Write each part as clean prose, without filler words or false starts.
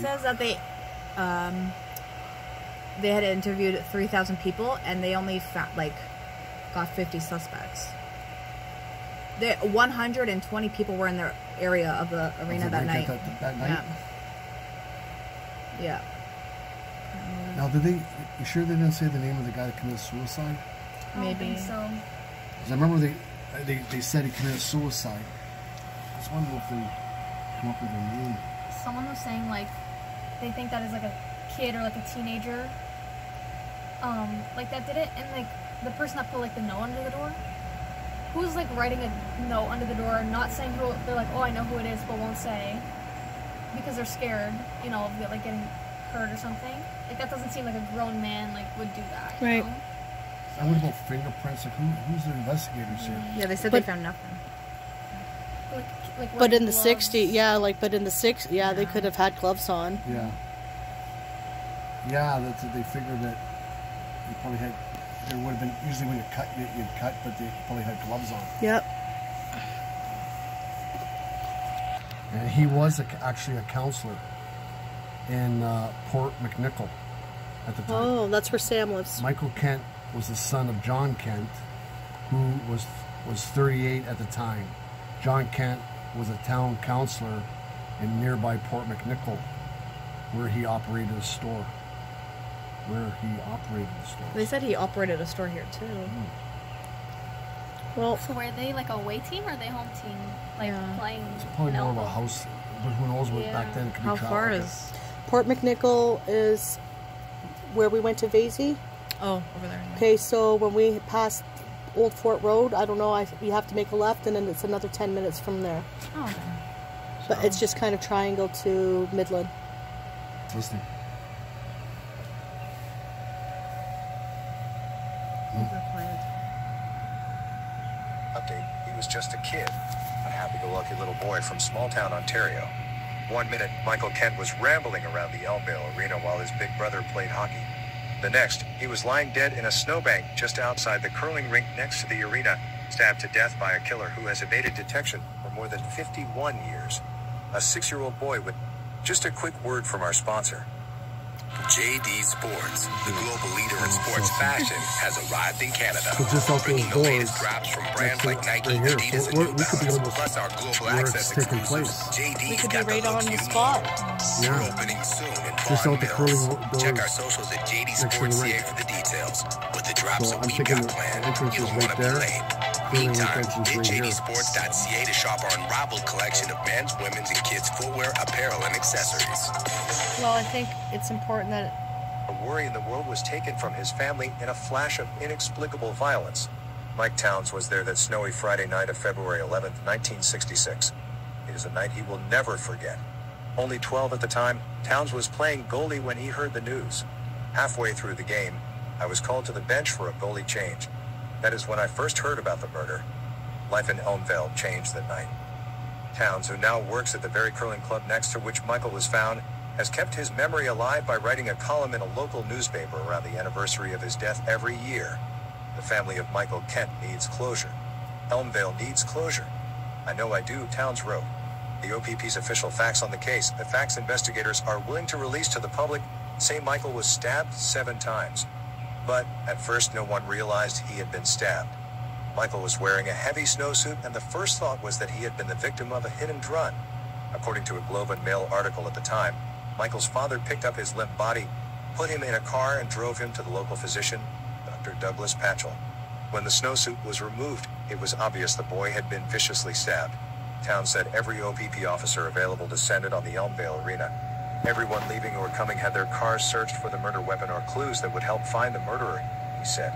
says that they had interviewed 3,000 people and they only got 50 suspects. 120 people were in the area of the arena that night. That night? Yeah. Now, you sure they didn't say the name of the guy that committed suicide? Maybe. I don't think so. Because I remember they said he committed suicide. I was wondering if they come up with a name. Someone was saying, like, they think that is like a kid or like a teenager, like that did it, and like the person that put like the note under the door, who's like writing a note under the door, not saying who, they're like, oh, I know who it is, but won't say because they're scared, you know, of like getting hurt or something. Like that doesn't seem like a grown man like would do that. Right. You know? And what about fingerprints? Like who's the investigators here? Yeah, they said they found nothing. But in the 60s, yeah, they could have had gloves on. Yeah. Yeah, they figured that they probably had. There would have been usually when you cut, you'd cut, but they probably had gloves on. Yep. And he was actually a counselor in Port McNichol at the time. Oh, that's where Sam lives. Michael Kent was the son of John Kent, who was 38 at the time. John Kent was a town councilor in nearby Port McNichol, where he operated a store. They said he operated a store here too. Well, so were they like a away team or are they home team? Like playing? It's probably more of a house, but who knows what back then it could be. How far is Port McNichol is where we went to Vasey. Oh, over there. Okay, so when we passed Old Fort Road, I don't know, you have to make a left and then it's another 10 minutes from there. Oh, okay. But it's just kind of triangle to Midland. Listening. Update, he was just a kid, a happy-go-lucky little boy from small-town Ontario. One minute, Michael Kent was rambling around the Elmvale arena while his big brother played hockey. The next, he was lying dead in a snowbank just outside the curling rink next to the arena, stabbed to death by a killer who has evaded detection for more than 51 years. A 6-year-old boy with... Just a quick word from our sponsor. JD Sports, the global leader in sports fashion, has arrived in Canada, bringing the latest drops from brands like Nike, Adidas, and New Balance, plus our global access exclusives. JD's got the looks you need. We're opening soon in Vaughan Mills. Check our socials at JD Sports CA for the details. With the drops that we got planned, you don't want to be late. Meantime, hit jdsports.ca to shop our unrivaled collection of men's, women's, and kids' footwear, apparel, and accessories. Well, I think it's important that... A worry in the world was taken from his family in a flash of inexplicable violence. Mike Towns was there that snowy Friday night of February 11th, 1966. It is a night he will never forget. Only 12 at the time, Towns was playing goalie when he heard the news. Halfway through the game, I was called to the bench for a goalie change. That is when I first heard about the murder. Life in Elmvale changed that night. Towns, who now works at the very curling club next to which Michael was found, has kept his memory alive by writing a column in a local newspaper around the anniversary of his death every year. The family of Michael Kent needs closure. Elmvale needs closure. I know I do, Towns wrote. The OPP's official facts on the case, the facts investigators are willing to release to the public, say Michael was stabbed 7 times. But, at first no one realized he had been stabbed. Michael was wearing a heavy snowsuit and the first thought was that he had been the victim of a hit and run. According to a Globe and Mail article at the time, Michael's father picked up his limp body, put him in a car and drove him to the local physician, Dr. Douglas Patchell. When the snowsuit was removed, it was obvious the boy had been viciously stabbed. Towns said every OPP officer available descended on the Elmvale arena. Everyone leaving or coming had their cars searched for the murder weapon or clues that would help find the murderer, he said.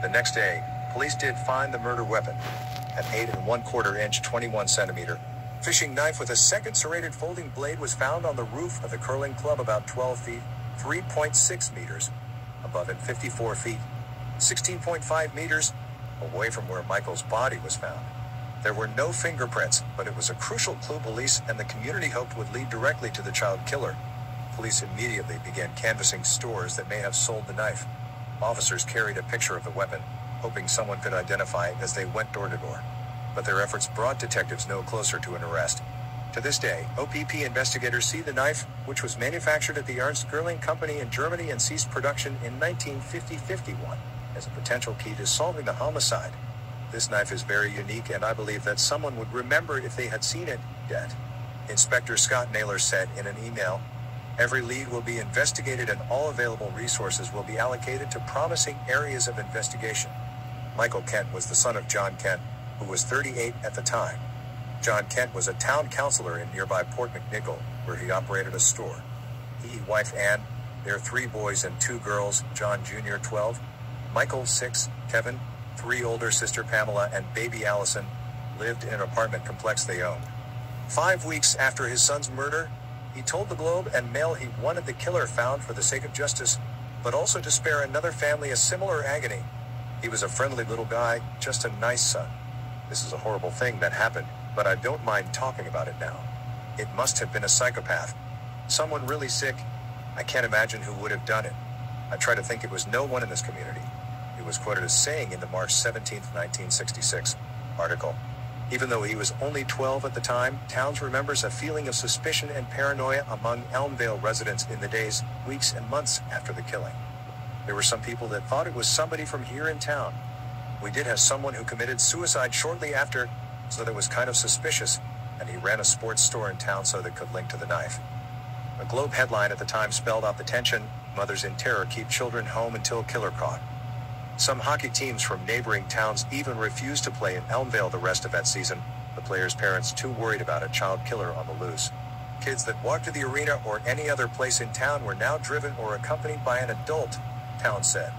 The next day, police did find the murder weapon. An 8 1/4 inch, 21 centimeter fishing knife with a second serrated folding blade was found on the roof of the curling club about 12 feet, 3.6 meters, above and 54 feet, 16.5 meters, away from where Michael's body was found. There were no fingerprints, but it was a crucial clue police and the community hoped would lead directly to the child killer. Police immediately began canvassing stores that may have sold the knife. Officers carried a picture of the weapon, hoping someone could identify it as they went door to door. But their efforts brought detectives no closer to an arrest. To this day, OPP investigators see the knife, which was manufactured at the Ernst Gerling Company in Germany and ceased production in 1950-51, as a potential key to solving the homicide. This knife is very unique, and I believe that someone would remember it if they had seen it yet. Inspector Scott Naylor said in an email, "Every lead will be investigated and all available resources will be allocated to promising areas of investigation." Michael Kent was the son of John Kent, who was 38 at the time. John Kent was a town councilor in nearby Port McNichol, where he operated a store. He, wife Ann, their 3 boys and 2 girls, John Jr. 12, Michael 6, Kevin, 3 older sister Pamela, and baby Allison, lived in an apartment complex they owned. 5 weeks after his son's murder, he told the Globe and Mail he wanted the killer found for the sake of justice, but also to spare another family a similar agony. He was a friendly little guy, just a nice son. This is a horrible thing that happened, but I don't mind talking about it now. It must have been a psychopath. Someone really sick. I can't imagine who would have done it. I try to think it was no one in this community. It was quoted as saying in the March 17, 1966 article. Even though he was only 12 at the time, Towns remembers a feeling of suspicion and paranoia among Elmvale residents in the days, weeks, and months after the killing. There were some people that thought it was somebody from here in town. We did have someone who committed suicide shortly after, so that was kind of suspicious, and he ran a sports store in town so that could link to the knife. A Globe headline at the time spelled out the tension, "Mothers in terror keep children home until killer caught." Some hockey teams from neighboring towns even refused to play in Elmvale the rest of that season, the players' parents too worried about a child killer on the loose. Kids that walked to the arena or any other place in town were now driven or accompanied by an adult, Towns said.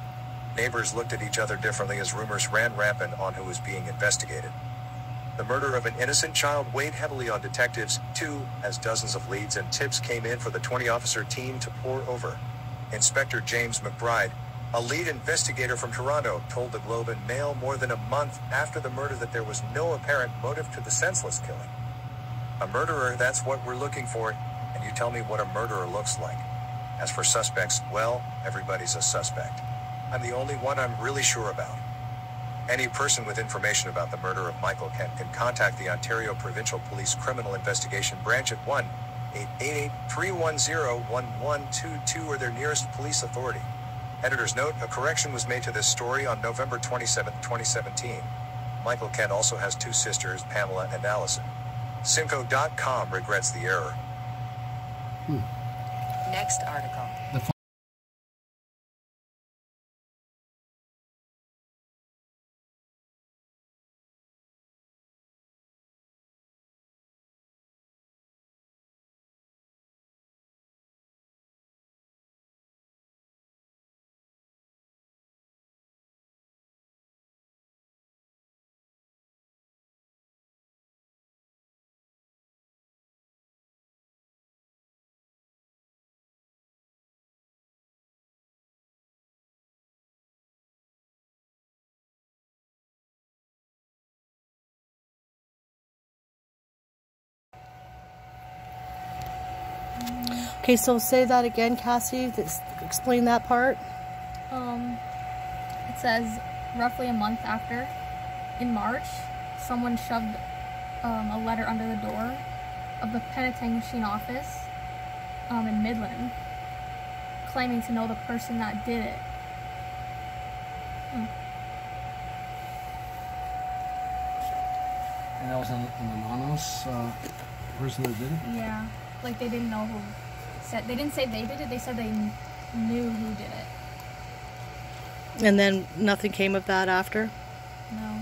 Neighbors looked at each other differently as rumors ran rampant on who was being investigated. The murder of an innocent child weighed heavily on detectives, too, as dozens of leads and tips came in for the 20-officer team to pour over. Inspector James McBride, a lead investigator from Toronto, told the Globe and Mail more than a month after the murder that there was no apparent motive to the senseless killing. "A murderer, that's what we're looking for, and you tell me what a murderer looks like. As for suspects, well, everybody's a suspect. I'm the only one I'm really sure about." Any person with information about the murder of Michael Kent can contact the Ontario Provincial Police Criminal Investigation Branch at 1-888-310-1122 or their nearest police authority. Editor's note, a correction was made to this story on November 27, 2017. Michael Kent also has 2 sisters, Pamela and Allison. Simcoe.com regrets the error. Next article. Okay, so say that again, Cassie. Explain that part. It says roughly a month after, in March, someone shoved a letter under the door of the penitentiary office in Midland, claiming to know the person that did it. And that was an anonymous person that did it? Yeah, like they didn't know who said. They didn't say they did it. They said they knew who did it. And then nothing came of that after? No.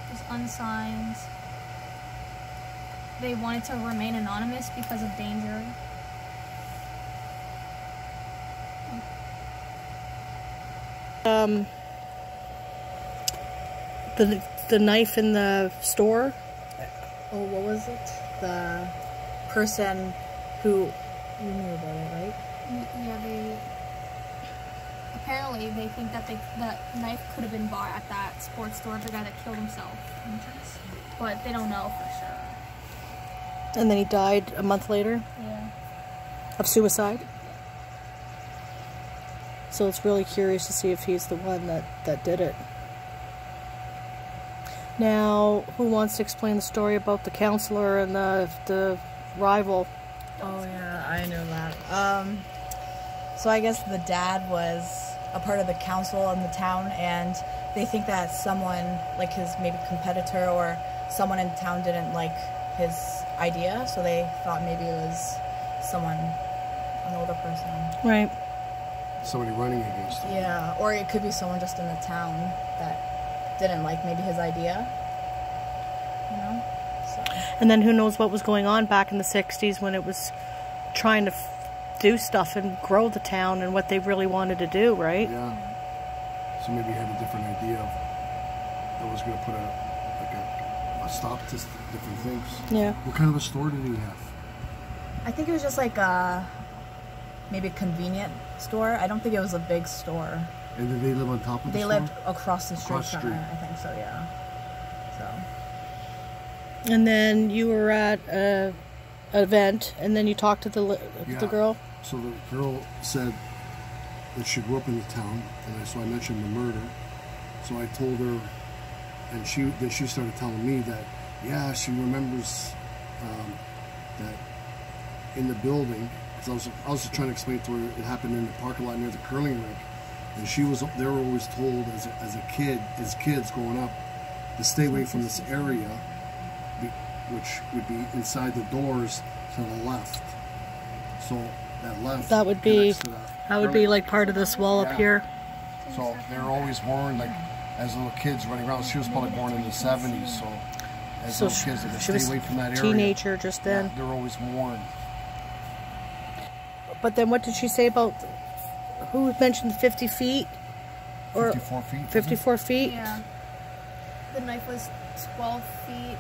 It was unsigned. They wanted to remain anonymous because of danger. The knife in the store? Oh, what was it? The person who... You knew about it, right? Yeah, apparently they think that that knife could have been bought at that sports store, the guy that killed himself. But they don't know for sure. And then he died a month later? Yeah. Of suicide? So it's really curious to see if he's the one that did it. Now, who wants to explain the story about the counselor and the rival? Oh yeah, I know that. So I guess the dad was a part of the council in the town, and they think that someone, like his maybe competitor or someone in town, didn't like his idea, so they thought maybe it was someone, an older person. Right. Somebody running against him. Yeah, or it could be someone just in the town that didn't like maybe his idea. You know? So. And then who knows what was going on back in the 60s when it was trying to do stuff and grow the town and what they really wanted to do, right? Yeah. So maybe he had a different idea of that was going to put a stop to different things. Yeah. What kind of a store did he have? I think it was just like a maybe a convenient store. I don't think it was a big store. And did they live on top of the store? They lived across the street Across the from street. it, I think so, yeah. So. And then you were at an event, and then you talked to the girl? So the girl said that she grew up in the town, and so I mentioned the murder. So I told her, and she started telling me that, yeah, she remembers that in the building, because I was just trying to explain to her it happened in the parking lot near the curling rink, and they were always told as kids growing up, to stay away from this area, which would be inside the doors to the left. So that would be like part of this wall up here. So they were always warned, like as little kids running around. She was probably born in the 70s, so as little kids, they could stay away from that area. Teenager just then. Yeah, they were always warned. But then what did she say about, who mentioned 50 feet? Or 54 feet. 54 feet? Yeah. The knife was 12 feet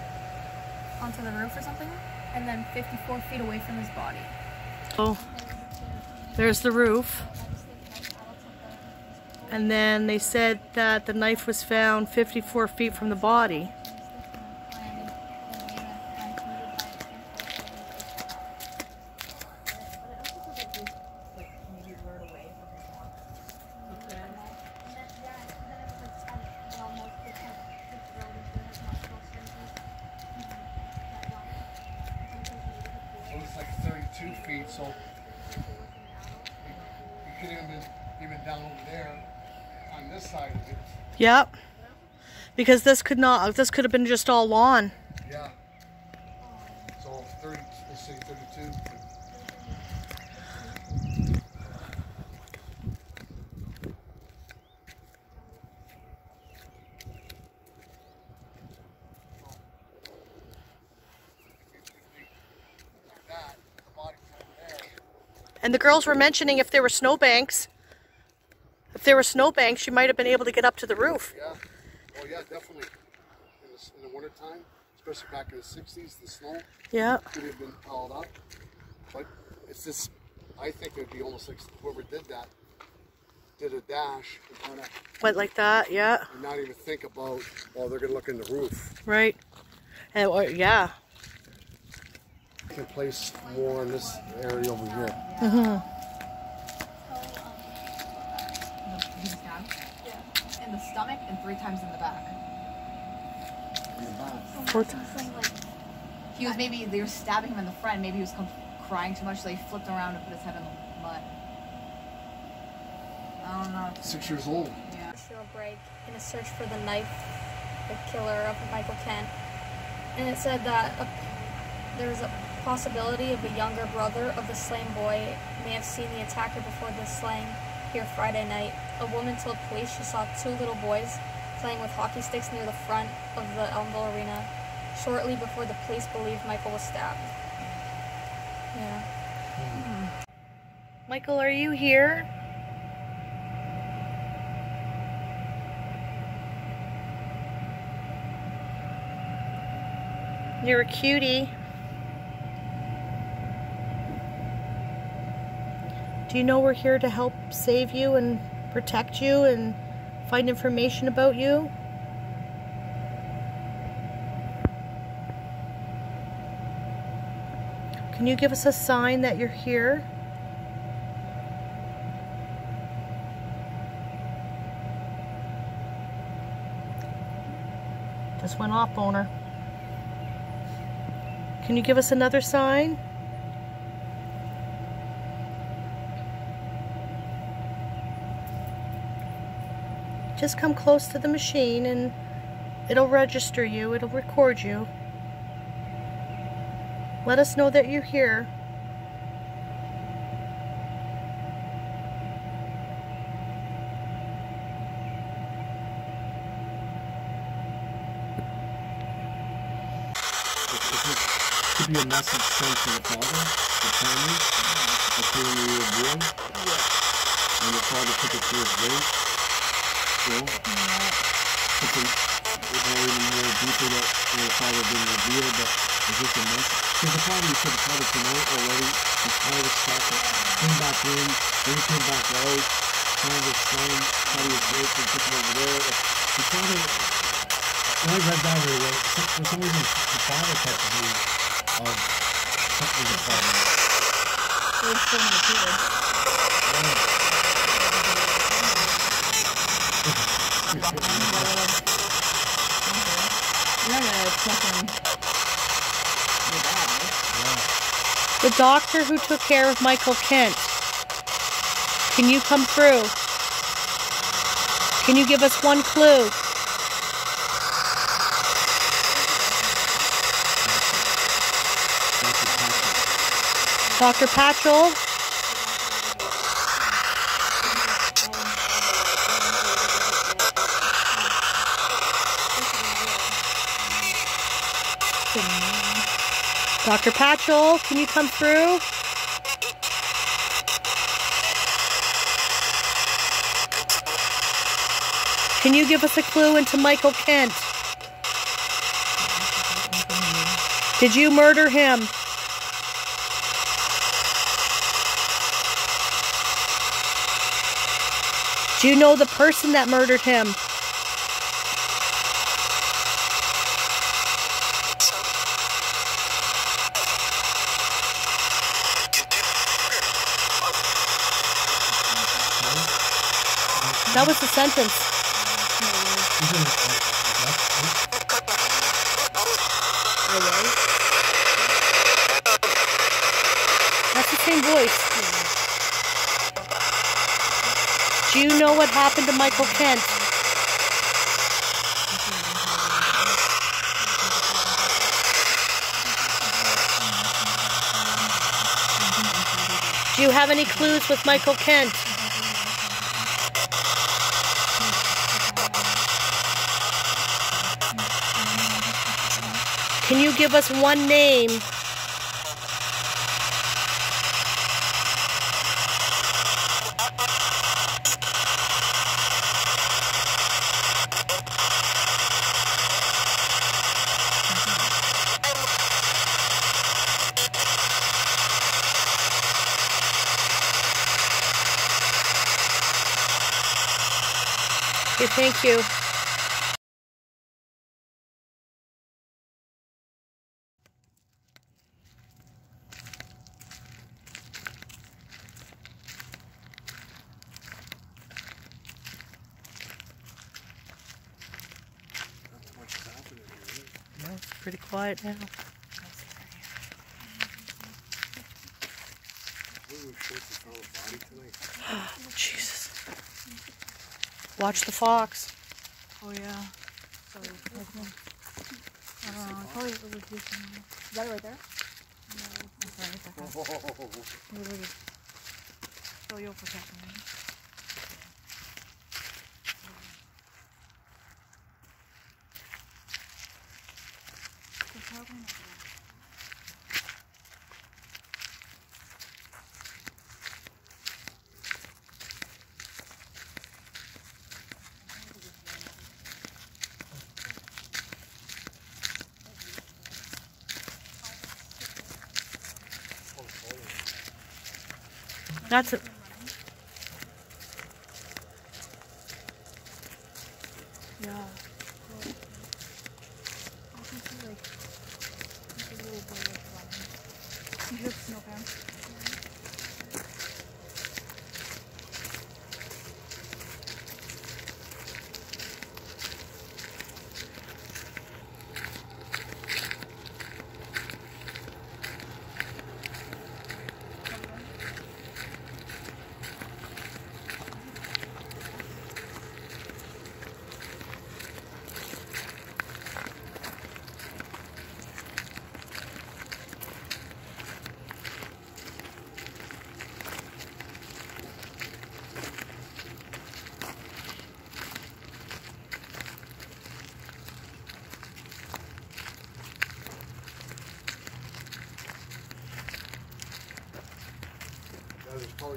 onto the roof or something, and then 54 feet away from his body. Oh, there's the roof. And then they said that the knife was found 54 feet from the body. So it's like 32 feet, so you could even down over there on this side of it. Yep. Because this could have been just all lawn. Yeah. So let's say 32. And the girls were mentioning if there were snowbanks. If there were snowbanks, you might have been able to get up to the roof. Yeah. Oh yeah, definitely. In the wintertime, especially back in the 60s, the snow could have been piled up. But it's just, I think it would be almost like whoever did that did a dash and kind of went like that, yeah. And not even think about, well, they're going to look in the roof. Right. And, yeah. Can place more in this area over here. Mm-hmm. In the stomach and 3 times in the back. In the back. 4 times. He was they were stabbing him in the front. Maybe he was crying too much, so he flipped around and put his head in the mud. I don't know. 6 years old. Yeah. Break in a search for the knife, the killer of Michael Kent, and it said that there was a possibility of a younger brother of the slain boy may have seen the attacker before the slaying here Friday night. A woman told police she saw 2 little boys playing with hockey sticks near the front of the Elmvale Arena shortly before the police believed Michael was stabbed. Yeah. Michael, are you here? You're a cutie. Do you know we're here to help save you and protect you and find information about you? Can you give us a sign that you're here? Just went off on her. Can you give us another sign? Just come close to the machine and it'll register you, it'll record you. Let us know that you're here. It could be a message sent to the father, the family, that's when you were born. And the father took it to his grave. Or even more deeper that the father didn't reveal, but it's just a message. Because the father, you said the father tonight already, he tried to stop it, came back in, then he came back out, trying to explain how he was raped and took him over there. The father, when I read that very well, for some reason the father touches me of something the father. There's so many kids. You're not gonna check in your dad, right? The doctor who took care of Michael Kent. Can you come through? Can you give us one clue? Dr. Patchell? Dr. Patchell, can you come through? Can you give us a clue into Michael Kent? Did you murder him? Do you know the person that murdered him? That was the sentence. That's the same voice. Do you know what happened to Michael Kent? Do you have any clues with Michael Kent? Can you give us one name? Okay, thank you. No, it's pretty quiet now. Jesus. Watch the fox. Oh yeah. Sorry. I don't know. Probably it was this one. Is that it right there? No. I'm sorry. It's okay. Show you for a second. That's it. Yeah. I can see like a little boy like running. You hear snow pants?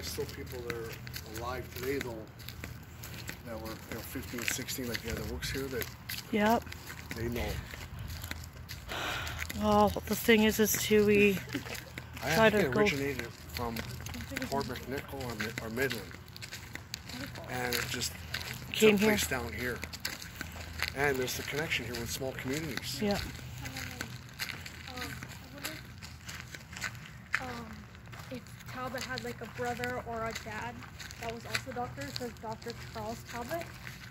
probably still people that are alive today, though, that were 15, 16, like the guy that works here, that Yep. they know. Well, the thing is we I try think to it go. originated from Port McNichol or Midland, and it just Came took here. place down here. And there's the connection here with small communities. Yeah. If Talbot had like a brother or a dad that was also a doctor, it says Dr. Charles Talbot,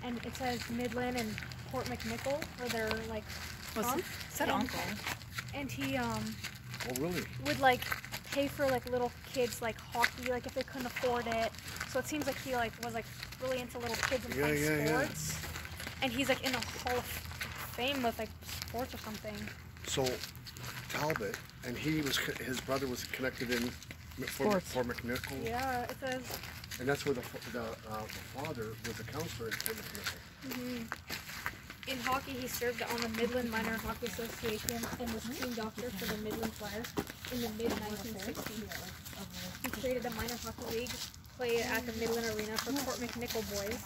and it says Midland and Port McNichol, where they're like from. Said And- uncle. And he Oh, really? would like pay for like little kids like hockey, like if they couldn't afford it. So it seems like he like was like really into little kids and playing sports. And he's like in the Hall of Fame with like sports or something. So Talbot, and his brother was connected in Fort McNichol. Yeah, it says. And that's where the father was a counselor in Fort McNichol. In hockey, he served on the Midland Minor Hockey Association and was team doctor for the Midland Flyers in the mid-1960s. He created a minor hockey league, played at the Midland Arena for Port McNichol boys,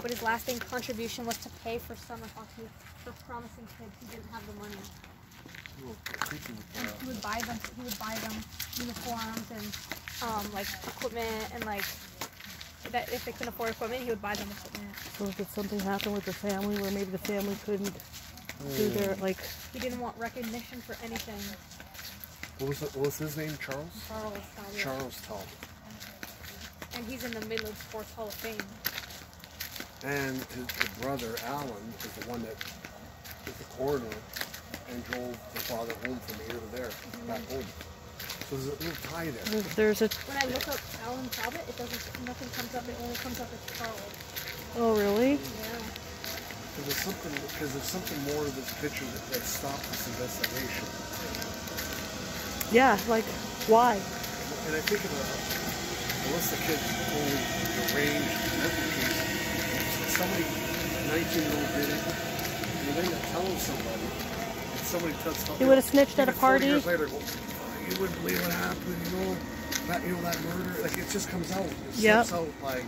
but his lasting contribution was to pay for summer hockey for promising kids who didn't have the money. And he would buy them uniforms and like equipment, and like that if they couldn't afford equipment, he would buy them equipment. So did something happen with the family where maybe the family couldn't do their like? He didn't want recognition for anything. What was his name? Charles? Charles Talbot. Charles Talbot. And he's in the Midland Sports Hall of Fame. And his brother, Alan, is the one that was the coroner and drove the father home from here to there, back home. So there's a little tie there. There's a. When I look up Alan Talbot, it doesn't. Nothing comes up. It only comes up as Charles. Oh really? Yeah. Because there's something more to this picture that stopped this investigation. Yeah, like why? And I think unless the kid's only deranged mental case, somebody, 19-year-old did it, and then you're telling somebody, and somebody tells somebody. He would have snitched at a party. 40 years later, well, you wouldn't believe what happened, that murder, like it just comes out. It slips out like,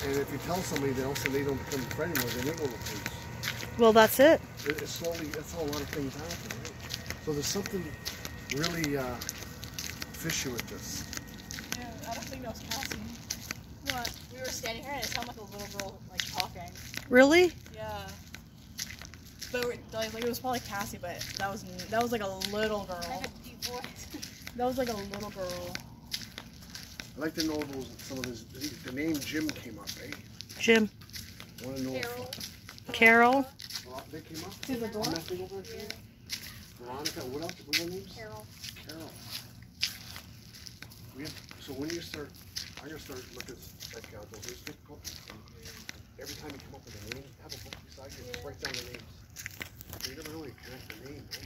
and if you tell somebody, then also they don't become a friend anymore, they never go to the police. Well, that's it. It's slowly, that's how a lot of things happen, right? So there's something really fishy with this. Yeah, I don't think that was Cassie. What? We were standing here and it sounded like a little girl like talking. Really? Yeah. But like it was probably Cassie, but that was like a little girl. I have a deep voice. That was like a little girl. I'd like to know some of this. The name Jim came up, eh? Jim. I want to know Carol. they came up? To the door? On that thing over there? Veronica, what else? What are their names? Carol. Carol. So when you start, I'm going to start looking like those history books. Every time you come up with a name, have a book beside you, write down the names. You never really connect the name, right?